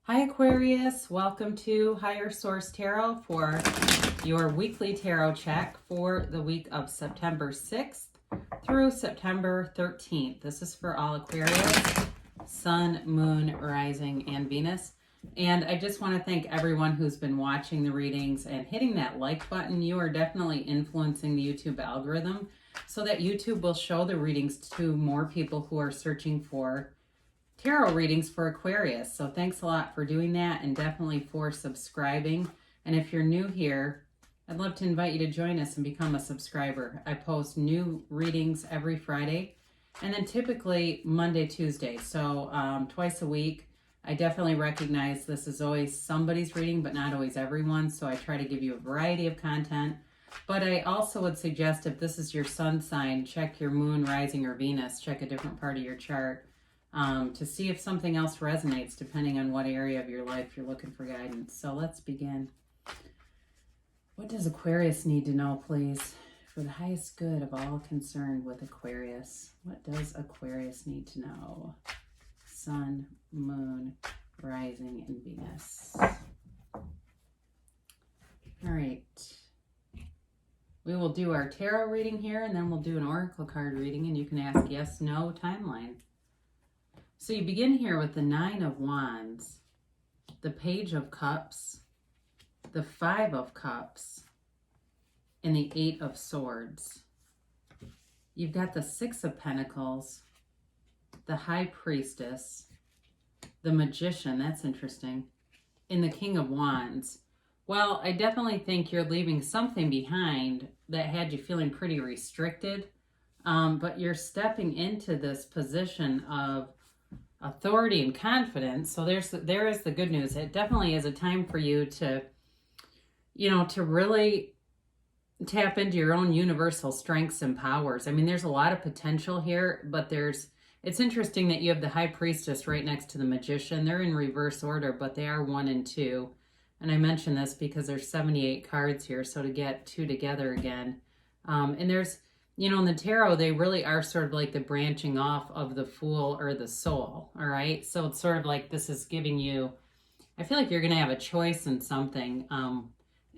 Hi Aquarius, welcome to Higher Source Tarot for your weekly tarot check for the week of September 6th through September 13th. This is for all Aquarius, Sun, Moon, Rising, and Venus. And I just want to thank everyone who's been watching the readings and hitting that like button. You are definitely influencing the YouTube algorithm so that YouTube will show the readings to more people who are searching for tarot readings for Aquarius. So thanks a lot for doing that, and definitely for subscribing. And if you're new here, I'd love to invite you to join us and become a subscriber. I post new readings every Friday and then typically Monday, Tuesday. So twice a week. I definitely recognize this is always somebody's reading, but not always everyone. So I try to give you a variety of content. But I also would suggest if this is your sun sign, check your moon, rising, or Venus. Check a different part of your chart. To see if something else resonates depending on what area of your life you're looking for guidance. So let's begin. What does Aquarius need to know, please? For the highest good of all concerned with Aquarius. What does Aquarius need to know? Sun, Moon, Rising, and Venus. All right. We will do our tarot reading here, and then we'll do an oracle card reading, and you can ask yes, no timeline. So you begin here with the Nine of Wands, the Page of Cups, the Five of Cups, and the Eight of Swords. You've got the Six of Pentacles, the High Priestess, the Magician, that's interesting, and the King of Wands. Well, I definitely think you're leaving something behind that had you feeling pretty restricted, but you're stepping into this position of authority and confidence. So there is the good news. It definitely is a time for you to, to really tap into your own universal strengths and powers. I mean, there's a lot of potential here, but it's interesting that you have the High Priestess right next to the Magician. They're in reverse order, but they are 1 and 2. And I mention this because there's 78 cards here, so to get 2 together again. And there's, in the tarot, they really are sort of like the branching off of the Fool or the Soul, all right? So it's sort of like this is giving you, I feel like you're going to have a choice in something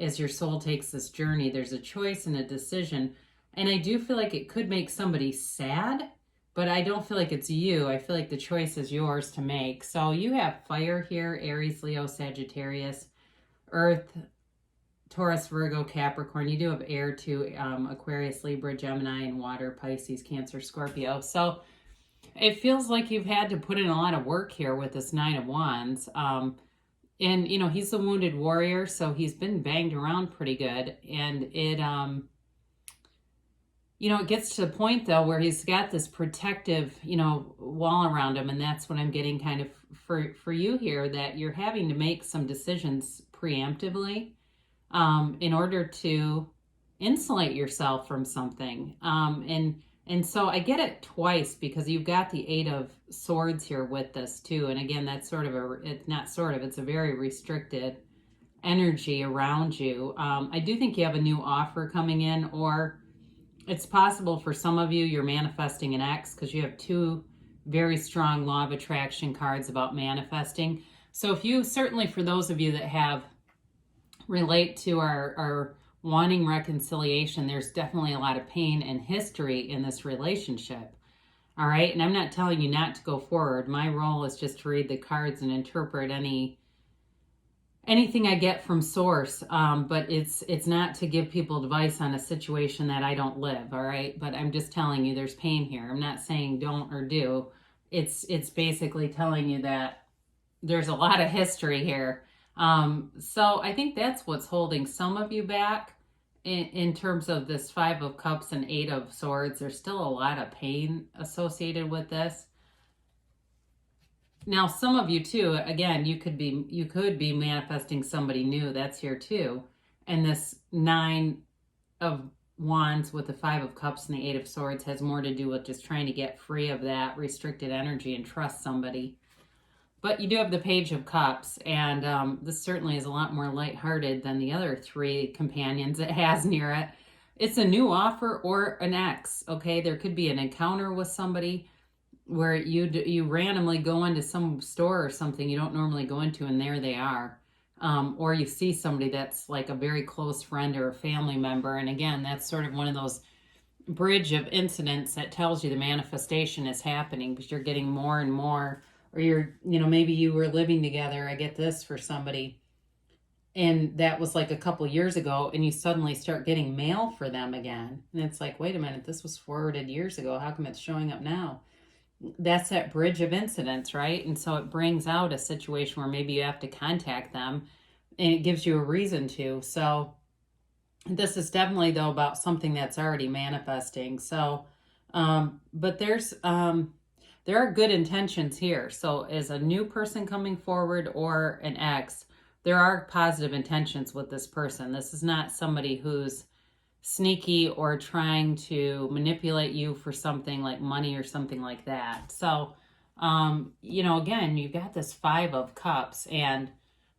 as your soul takes this journey. There's a choice and a decision, and I do feel like it could make somebody sad, but I don't feel like it's you. I feel like the choice is yours to make. So you have fire here, Aries, Leo, Sagittarius, Earth, Taurus, Virgo, Capricorn. You do have air too, Aquarius, Libra, Gemini, and water, Pisces, Cancer, Scorpio. So it feels like you've had to put in a lot of work here with this Nine of Wands. And, he's the wounded warrior, so he's been banged around pretty good. And it, it gets to the point, though, where he's got this protective, wall around him. And that's what I'm getting kind of for you here, that you're having to make some decisions preemptively. In order to insulate yourself from something. And so I get it twice because you've got the Eight of Swords here with this too. And again, that's it's a very restricted energy around you. I do think you have a new offer coming in, or it's possible for some of you, you're manifesting an ex because you have 2 very strong law of attraction cards about manifesting. So certainly for those of you that relate to our wanting reconciliation, there's definitely a lot of pain and history in this relationship. All right. And I'm not telling you not to go forward. My role is just to read the cards and interpret anything I get from source. But it's not to give people advice on a situation that I don't live. All right. But I'm just telling you there's pain here. I'm not saying don't or do. It's basically telling you that there's a lot of history here. So I think that's what's holding some of you back in terms of this Five of Cups and Eight of Swords. There's still a lot of pain associated with this. Now, some of you too, again, you could be manifesting somebody new. That's here too. And this Nine of Wands with the Five of Cups and the Eight of Swords has more to do with just trying to get free of that restricted energy and trust somebody. But you do have the Page of Cups, and this certainly is a lot more lighthearted than the other 3 companions it has near it. It's a new offer or an ex, okay? There could be an encounter with somebody where you randomly go into some store or something you don't normally go into, and there they are. Or you see somebody that's like a very close friend or a family member. And again, that's sort of one of those bridge of incidents that tells you the manifestation is happening, because you're getting more and more. Or maybe you were living together. I get this for somebody, and that was like a couple years ago, and you suddenly start getting mail for them again. And it's like, wait a minute, this was forwarded years ago. How come it's showing up now? That's that bridge of incidents, right? And so it brings out a situation where maybe you have to contact them, and it gives you a reason to. So this is definitely, though, about something that's already manifesting. So, but there are good intentions here. So as a new person coming forward or an ex, there are positive intentions with this person. This is not somebody who's sneaky or trying to manipulate you for something like money or something like that. So, again, you've got this 5 of Cups, and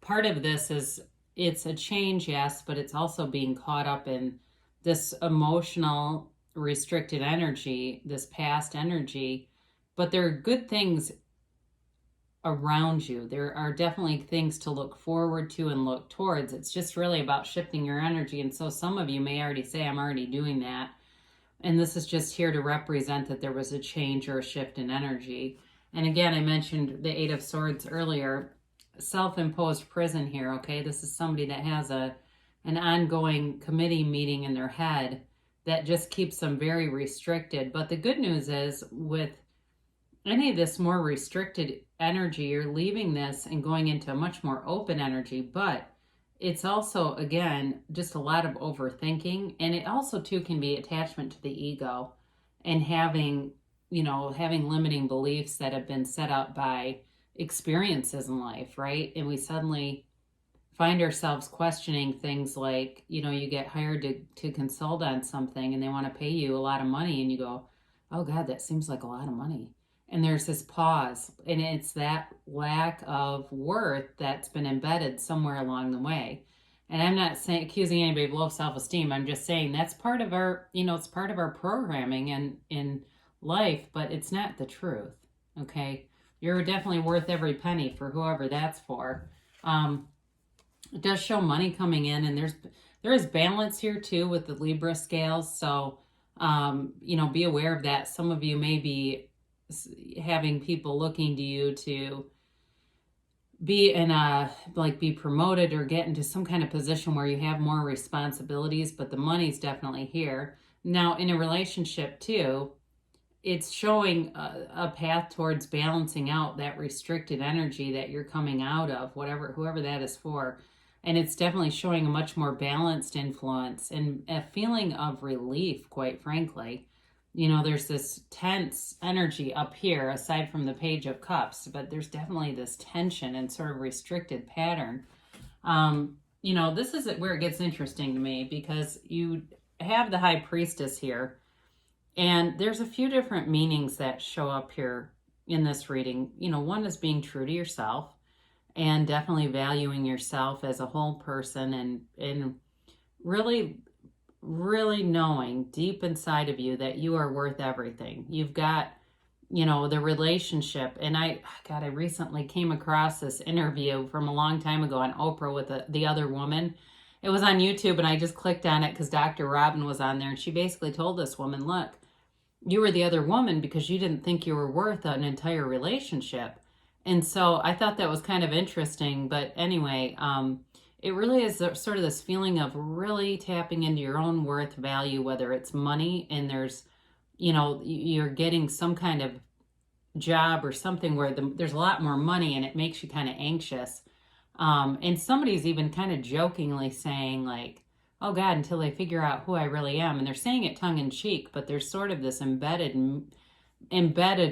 part of this is, it's a change, yes, but it's also being caught up in this emotional restricted energy, this past energy. But there are good things around you. There are definitely things to look forward to and look towards. It's just really about shifting your energy. And so some of you may already say, I'm already doing that. And this is just here to represent that there was a change or a shift in energy. And again, I mentioned the 8 of Swords earlier. Self-imposed prison here, okay? This is somebody that has an ongoing committee meeting in their head that just keeps them very restricted. But the good news is, with any of this more restricted energy, you're leaving this and going into a much more open energy. But it's also, again, just a lot of overthinking. And it also, too, can be attachment to the ego and having limiting beliefs that have been set up by experiences in life, right? And we suddenly find ourselves questioning things like, you get hired to consult on something, and they want to pay you a lot of money, and you go, oh God, that seems like a lot of money. And there's this pause, and it's that lack of worth that's been embedded somewhere along the way. And I'm not accusing anybody of low self-esteem. I'm just saying that's part of our, it's part of our programming and in life, but it's not the truth, okay? You're definitely worth every penny for whoever that's for. It does show money coming in, and there is balance here too with the Libra scales. So, be aware of that. Some of you may be having people looking to you to be be promoted or get into some kind of position where you have more responsibilities, but the money's definitely here. Now, in a relationship too, it's showing a path towards balancing out that restricted energy that you're coming out of, whoever that is for. And it's definitely showing a much more balanced influence and a feeling of relief, quite frankly. There's this tense energy up here, aside from the Page of Cups, but there's definitely this tension and sort of restricted pattern. This is where it gets interesting to me, because you have the High Priestess here. And there's a few different meanings that show up here in this reading. One is being true to yourself and definitely valuing yourself as a whole person, and really, really knowing deep inside of you that you are worth everything. You've got, the relationship. And I recently came across this interview from a long time ago on Oprah with the other woman. It was on YouTube, and I just clicked on it because Dr. Robin was on there. And she basically told this woman, look, you were the other woman because you didn't think you were worth an entire relationship. And so I thought that was kind of interesting. But anyway, it really is sort of this feeling of really tapping into your own worth, value, whether it's money, and there's, you're getting some kind of job or something where there's a lot more money, and it makes you kind of anxious. And somebody's even kind of jokingly saying, like, oh God, until they figure out who I really am. And they're saying it tongue in cheek, but there's sort of this embedded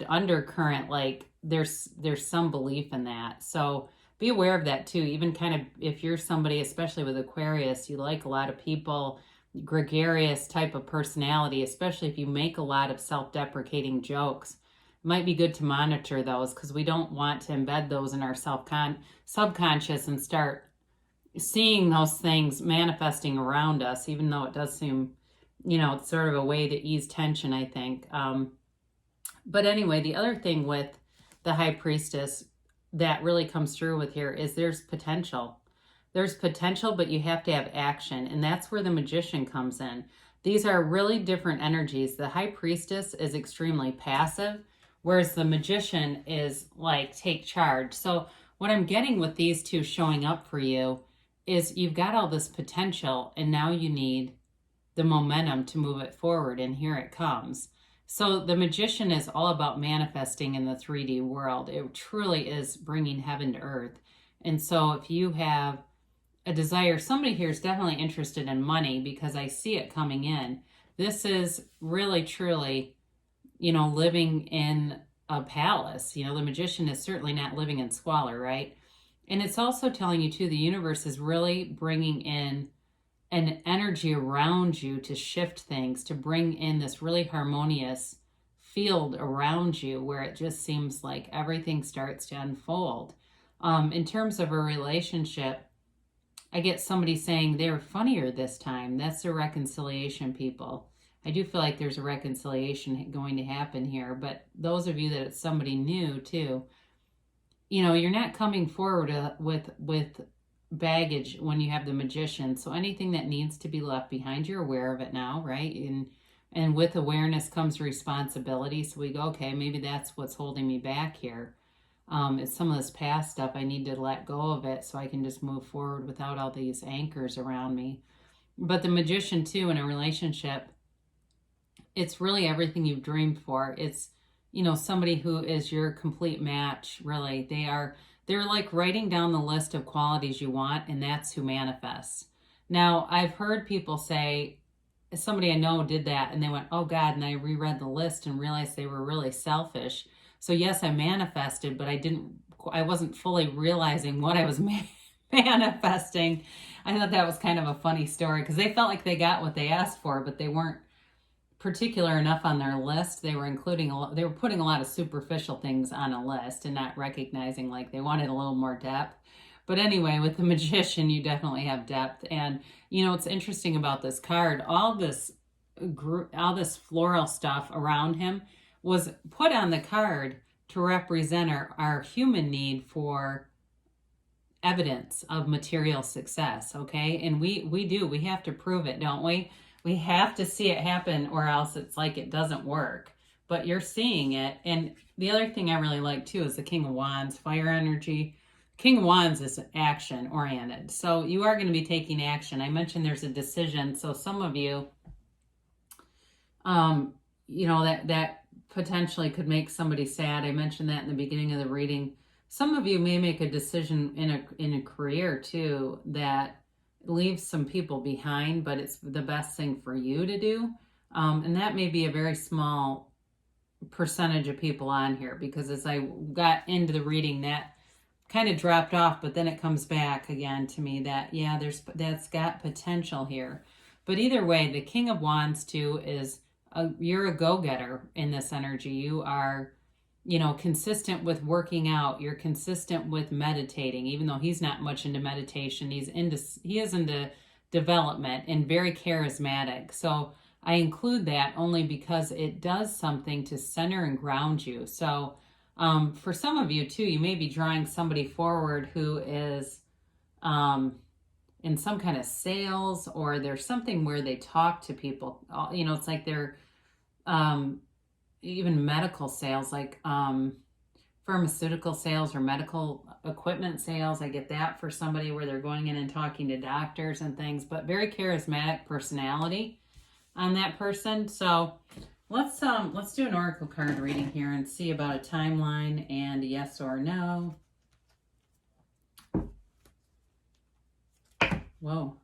undercurrent, like there's some belief in that. So be aware of that too. Even kind of if you're somebody, especially with Aquarius, you like a lot of people, gregarious type of personality, especially if you make a lot of self-deprecating jokes. It might be good to monitor those, because we don't want to embed those in our subconscious and start seeing those things manifesting around us, even though it does seem, it's sort of a way to ease tension, I think. But anyway, the other thing with the High Priestess that really comes through with here is there's potential. There's potential, but you have to have action. And that's where the Magician comes in. These are really different energies. The High Priestess is extremely passive, whereas the Magician is like, take charge. So what I'm getting with these two showing up for you is you've got all this potential, and now you need the momentum to move it forward, and here it comes. So the Magician is all about manifesting in the 3D world. It truly is bringing heaven to earth. And so if you have a desire, somebody here is definitely interested in money because I see it coming in. This is really, truly, living in a palace. The Magician is certainly not living in squalor, right? And it's also telling you, too, the universe is really bringing in an energy around you to shift things, to bring in this really harmonious field around you where it just seems like everything starts to unfold. In terms of a relationship, I get somebody saying they're funnier this time. That's a reconciliation, people. I do feel like there's a reconciliation going to happen here, but those of you that it's somebody new too, you're not coming forward with baggage when you have the Magician. So anything that needs to be left behind, you're aware of it now, right? And with awareness comes responsibility. So we go, okay, maybe that's what's holding me back here. It's some of this past stuff. I need to let go of it so I can just move forward without all these anchors around me. But the Magician too, in a relationship, it's really everything you've dreamed for. It's, somebody who is your complete match, really. They're like writing down the list of qualities you want, and that's who manifests. Now, I've heard people say, somebody I know did that, and they went, oh God, and I reread the list and realized they were really selfish. So yes, I manifested, but I wasn't fully realizing what I was manifesting. I thought that was kind of a funny story because they felt like they got what they asked for, but they weren't particular enough on their list. They were putting a lot of superficial things on a list and not recognizing like they wanted a little more depth. But anyway, with the Magician, you definitely have depth. And what's interesting about this card, all this floral stuff around him was put on the card to represent our human need for evidence of material success, okay? And we have to prove it, don't we? We have to see it happen or else it's like it doesn't work. But you're seeing it. And the other thing I really like too is the King of Wands, fire energy. King of Wands is action oriented. So you are going to be taking action. I mentioned there's a decision. So some of you, that potentially could make somebody sad. I mentioned that in the beginning of the reading. Some of you may make a decision in a career too that leaves some people behind, but it's the best thing for you to do. And that may be a very small percentage of people on here because as I got into the reading, that kind of dropped off, but then it comes back again to me that, yeah, that's got potential here. But either way, the King of Wands too is you're a go-getter in this energy. You are, consistent with working out. You're consistent with meditating, even though he's not much into meditation. He is into development and very charismatic. So I include that only because it does something to center and ground you. So for some of you too, you may be drawing somebody forward who is in some kind of sales, or there's something where they talk to people. It's like they're even medical sales, like pharmaceutical sales or medical equipment sales. I get that for somebody where they're going in and talking to doctors and things, but very charismatic personality on that person. So let's do an oracle card reading here and see about a timeline and a yes or no. Whoa.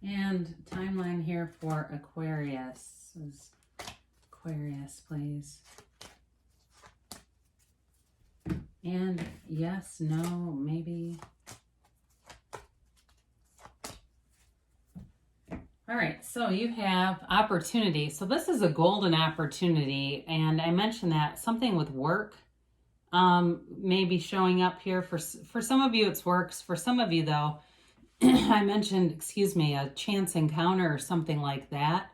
And timeline here for Aquarius. Aquarius, please. And yes, no, maybe. All right, so you have opportunity. So this is a golden opportunity, and I mentioned that something with work. maybe showing up here. For some of you, it's works. For some of you, though, I mentioned, excuse me, a chance encounter or something like that.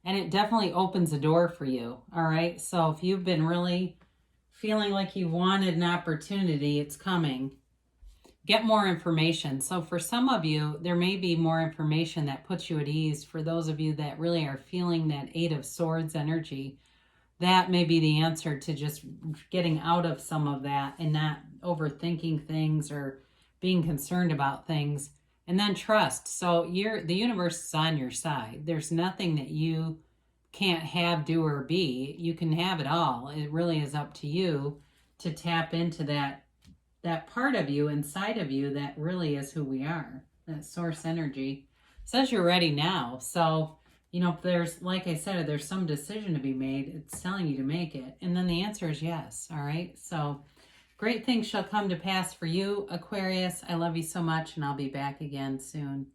And it definitely opens a door for you. All right. So if you've been really feeling like you wanted an opportunity, it's coming. Get more information. So for some of you, there may be more information that puts you at ease. For those of you that really are feeling that Eight of Swords energy, that may be the answer to just getting out of some of that and not overthinking things or being concerned about things. And then trust. So the universe is on your side. There's nothing that you can't have, do, or be. You can have it all. It really is up to you to tap into that part of you inside of you that really is who we are. That source energy. It says you're ready now. So, if there's, like I said, if there's some decision to be made, it's telling you to make it. And then the answer is yes. All right. So great things shall come to pass for you, Aquarius. I love you so much, and I'll be back again soon.